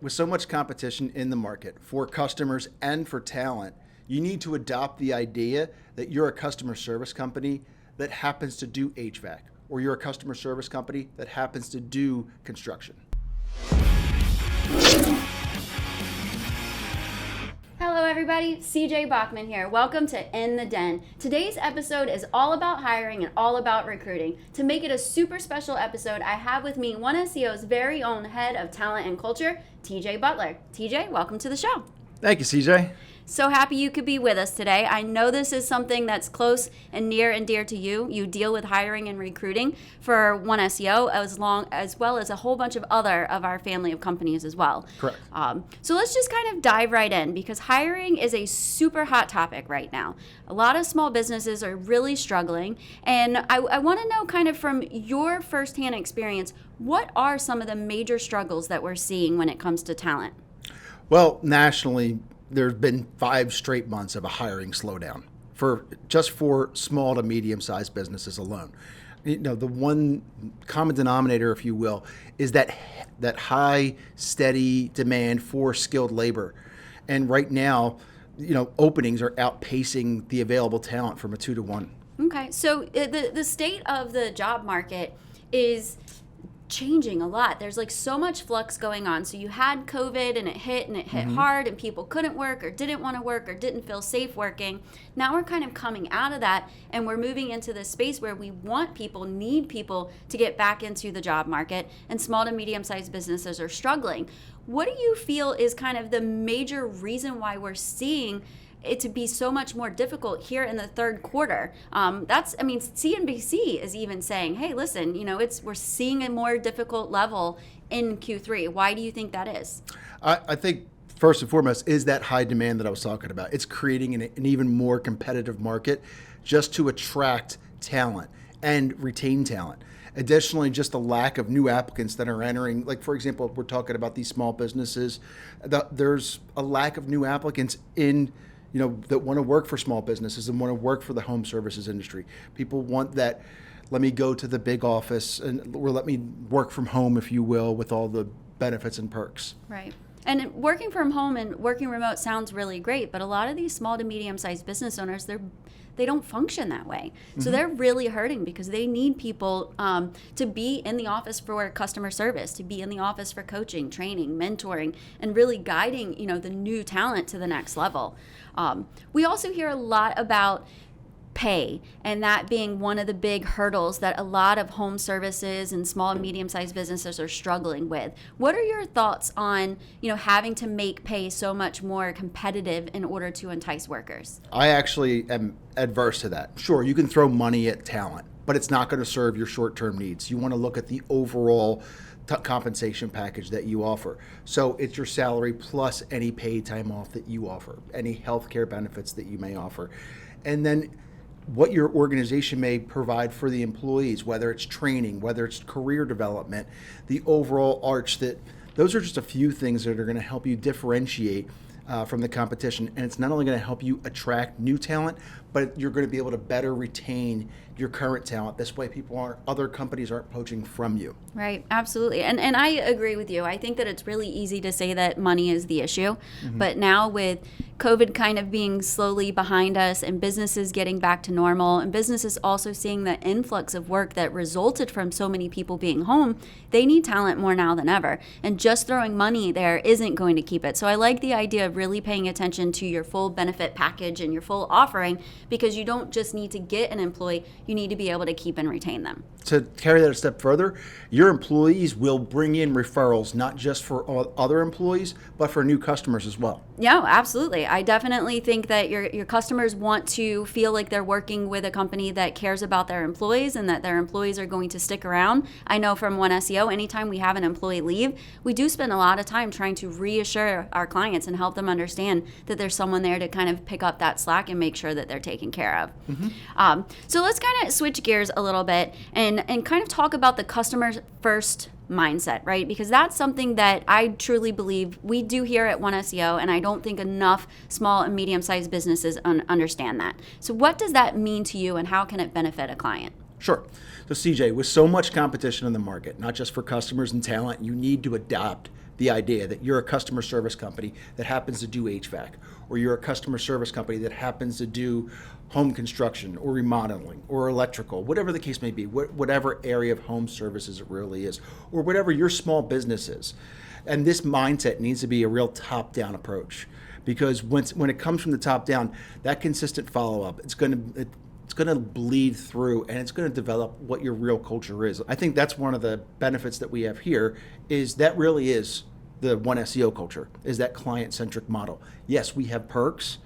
With so much competition in the market for customers and for talent, you need to adopt the idea that you're a customer service company that happens to do HVAC, or you're a customer service company that happens to do construction. Hello everybody, CJ Bachmann here. Welcome to In the Den. Today's episode is all about hiring and all about recruiting. To make it a super special episode, I have with me One SEO's very own head of talent and culture, TJ Butler. TJ, welcome to the show. Thank you, CJ. So happy you could be with us today. I know this is something that's close and near and dear to you. You deal with hiring and recruiting for One SEO as well as a whole bunch of other of our family of companies as well. Correct. So let's just kind of dive right in because hiring is a super hot topic right now. A lot of small businesses are really struggling, and I want to know kind of from your firsthand experience, what are some of the major struggles that we're seeing when it comes to talent? Well, nationally, there's been 5 straight months of a hiring slowdown for small to medium-sized businesses alone. You know, the one common denominator, if you will, is that high, steady demand for skilled labor. And right now, you know, openings are outpacing the available talent from a 2 to 1. Okay, so the state of the job market is changing a lot. There's like so much flux going on. So you had COVID and it hit hard and people couldn't work or didn't want to work or didn't feel safe working. Now we're kind of coming out of that and we're moving into this space where we need people to get back into the job market, and small to medium-sized businesses are struggling. What do you feel is kind of the major reason why we're seeing it to be so much more difficult here in the third quarter? CNBC is even saying, hey, listen, you know, we're seeing a more difficult level in Q3. Why do you think that is? I think first and foremost is that high demand that I was talking about. It's creating an even more competitive market just to attract talent and retain talent. Additionally, just the lack of new applicants that are entering, like for example, we're talking about these small businesses, there's a lack of new applicants that want to work for small businesses and want to work for the home services industry. People want that, let me go to the big office or let me work from home, if you will, with all the benefits and perks. Right. And working from home and working remote sounds really great, but a lot of these small to medium-sized business owners, they don't function that way. So they're really hurting because they need people to be in the office for customer service, to be in the office for coaching, training, mentoring, and really guiding, the new talent to the next level. We also hear a lot about pay, and that being one of the big hurdles that a lot of home services and small and medium-sized businesses are struggling with. What are your thoughts on, having to make pay so much more competitive in order to entice workers? I actually am adverse to that. Sure, you can throw money at talent, but it's not going to serve your short-term needs. You want to look at the overall compensation package that you offer. So it's your salary plus any paid time off that you offer, any healthcare benefits that you may offer, and then what your organization may provide for the employees, whether it's training, whether it's career development, the overall arch. Those are just a few things that are going to help you differentiate from the competition. And it's not only going to help you attract new talent, but you're going to be able to better retain your current talent. This way other companies aren't poaching from you. Right, absolutely. And I agree with you. I think that it's really easy to say that money is the issue. But now with COVID kind of being slowly behind us and businesses getting back to normal and businesses also seeing the influx of work that resulted from so many people being home, they need talent more now than ever. And just throwing money there isn't going to keep it. So I like the idea of really paying attention to your full benefit package and your full offering, because you don't just need to get an employee, you need to be able to keep and retain them. To carry that a step further, your employees will bring in referrals, not just for other employees, but for new customers as well. Yeah, absolutely. I definitely think that your customers want to feel like they're working with a company that cares about their employees and that their employees are going to stick around. I know from One SEO, anytime we have an employee leave, we do spend a lot of time trying to reassure our clients and help them understand that there's someone there to kind of pick up that slack and make sure that they're taken care of. So let's kind of switch gears a little bit and kind of talk about the customer first mindset, right? Because that's something that I truly believe we do here at One SEO, and I don't think enough small and medium-sized businesses understand that. So what does that mean to you, and how can it benefit a client? Sure. So CJ, with so much competition in the market, not just for customers and talent, you need to adapt the idea that you're a customer service company that happens to do HVAC, or you're a customer service company that happens to do home construction or remodeling or electrical, whatever the case may be, whatever area of home services it really is, or whatever your small business is. And this mindset needs to be a real top-down approach, because when it comes from the top down, that consistent follow-up, it's going to bleed through, and it's going to develop what your real culture is. I think that's one of the benefits that we have here, is that really is the One SEO culture, is that client-centric model. Yes, we have perks,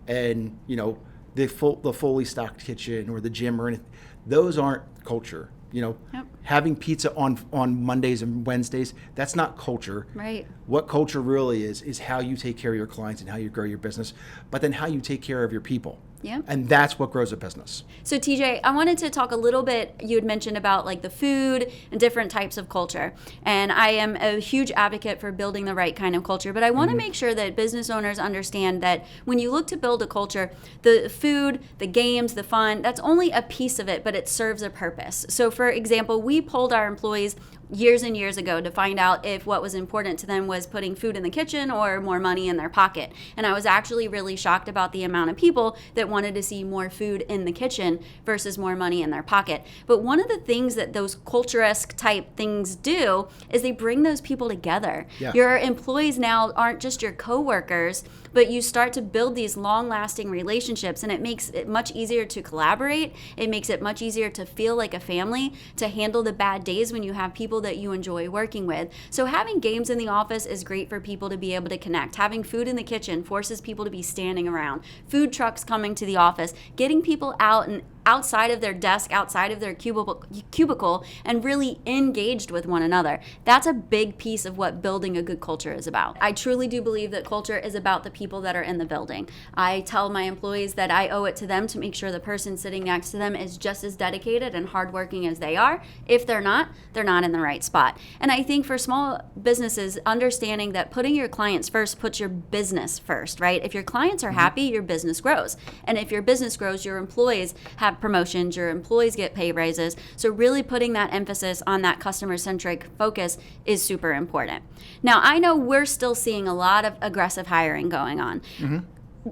and the fully stocked kitchen or the gym or anything. Those aren't culture. Yep. Having pizza on Mondays and Wednesdays, that's not culture. Right. What culture really is how you take care of your clients and how you grow your business, but then how you take care of your people. Yeah. And that's what grows a business. So TJ, I wanted to talk a little bit, you had mentioned about like the food and different types of culture. And I am a huge advocate for building the right kind of culture, but I want to make sure that business owners understand that when you look to build a culture, the food, the games, the fun, that's only a piece of it, but it serves a purpose. So for example, we polled our employees years and years ago to find out if what was important to them was putting food in the kitchen or more money in their pocket. And I was actually really shocked about the amount of people that wanted to see more food in the kitchen versus more money in their pocket. But one of the things that those culture-esque type things do is they bring those people together. Yeah. Your employees now aren't just your coworkers, but you start to build these long-lasting relationships, and it makes it much easier to collaborate. It makes it much easier to feel like a family, to handle the bad days when you have people that you enjoy working with. So having games in the office is great for people to be able to connect. Having food in the kitchen forces people to be standing around. Food trucks coming to the office, getting people out and outside of their desk, outside of their cubicle, and really engaged with one another. That's a big piece of what building a good culture is about. I truly do believe that culture is about the people that are in the building. I tell my employees that I owe it to them to make sure the person sitting next to them is just as dedicated and hardworking as they are. If they're not in the right spot. And I think for small businesses, understanding that putting your clients first puts your business first, right? If your clients are happy, your business grows. And if your business grows, your employees have promotions, your employees get pay raises. So really putting that emphasis on that customer-centric focus is super important. Now, I know we're still seeing a lot of aggressive hiring going on,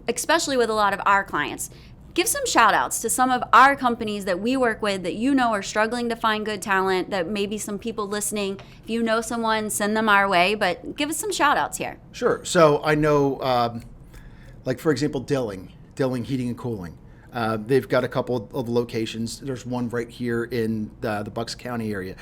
especially with a lot of our clients. Give some shout outs to some of our companies that we work with that are struggling to find good talent, that maybe some people listening, if you know someone, send them our way, but give us some shout outs here. Sure. So I know, like for example, Dilling Heating and Cooling. They've got a couple of locations. There's one right here in the Bucks County area.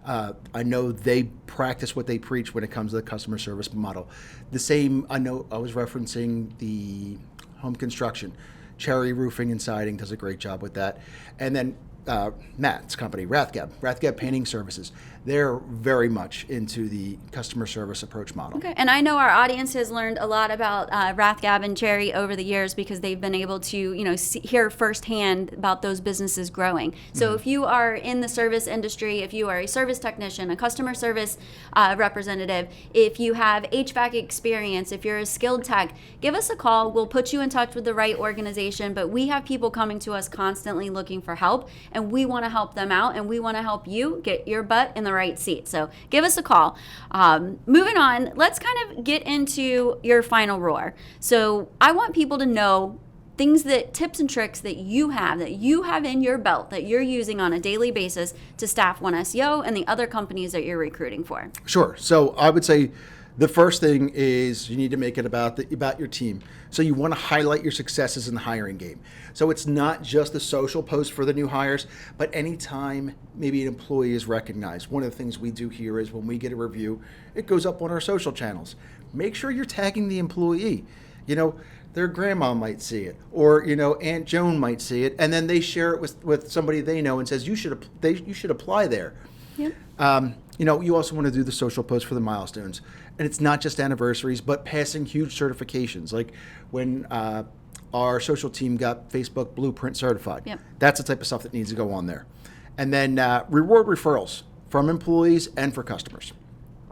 I know they practice what they preach when it comes to the customer service model. The same, I know I was referencing the home construction. Cherry Roofing and Siding does a great job with that. And then Matt's company, Rathgab Painting Services. They're very much into the customer service approach model. Okay, and I know our audience has learned a lot about Rathgab and Cherry over the years because they've been able to, hear firsthand about those businesses growing. So if you are in the service industry, if you are a service technician, a customer service representative, if you have HVAC experience, if you're a skilled tech, give us a call. We'll put you in touch with the right organization, but we have people coming to us constantly looking for help, and we want to help them out, and we want to help you get your butt in the right seat. So give us a call. Moving on, let's kind of get into your final roar. So I want people to know tips and tricks that you have in your belt that you're using on a daily basis to staff One SEO and the other companies that you're recruiting for. Sure. So I would say the first thing is you need to make it about your team. So you want to highlight your successes in the hiring game. So it's not just the social post for the new hires, but anytime maybe an employee is recognized. One of the things we do here is when we get a review, it goes up on our social channels. Make sure you're tagging the employee. Their grandma might see it, or Aunt Joan might see it, and then they share it with somebody they know and says you should apply there. Yep. You also want to do the social posts for the milestones. And it's not just anniversaries, but passing huge certifications. Like when our social team got Facebook Blueprint certified. Yep. That's the type of stuff that needs to go on there. And then reward referrals from employees and for customers.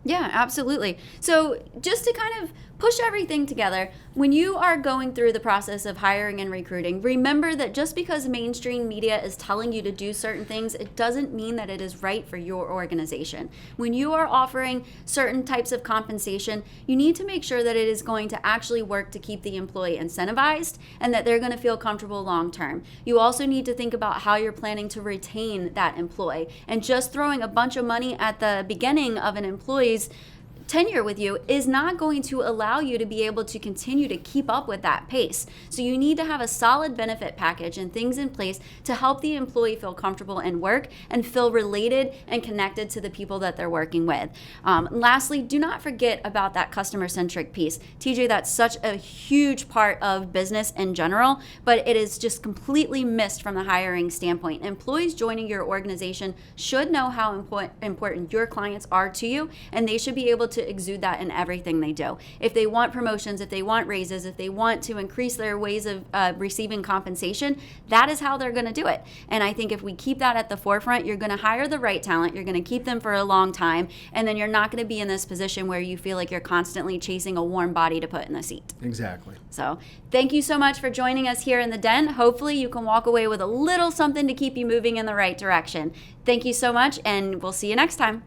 Yeah, absolutely. So just to kind of push everything together, when you are going through the process of hiring and recruiting, remember that just because mainstream media is telling you to do certain things, it doesn't mean that it is right for your organization. When you are offering certain types of compensation, you need to make sure that it is going to actually work to keep the employee incentivized and that they're going to feel comfortable long term. You also need to think about how you're planning to retain that employee. And just throwing a bunch of money at the beginning of an employee's tenure with you is not going to allow you to be able to continue to keep up with that pace. So you need to have a solid benefit package and things in place to help the employee feel comfortable in work and feel related and connected to the people that they're working with. Lastly, do not forget about that customer-centric piece. TJ, that's such a huge part of business in general, but it is just completely missed from the hiring standpoint. Employees joining your organization should know how important your clients are to you, and they should be able to exude that in everything they do. If they want promotions, if they want raises, if they want to increase their ways of receiving compensation, that is how they're going to do it. And I think if we keep that at the forefront, you're going to hire the right talent, you're going to keep them for a long time, and then you're not going to be in this position where you feel like you're constantly chasing a warm body to put in the seat. Exactly. So thank you so much for joining us here in the Den. Hopefully you can walk away with a little something to keep you moving in the right direction. Thank you so much, and we'll see you next time.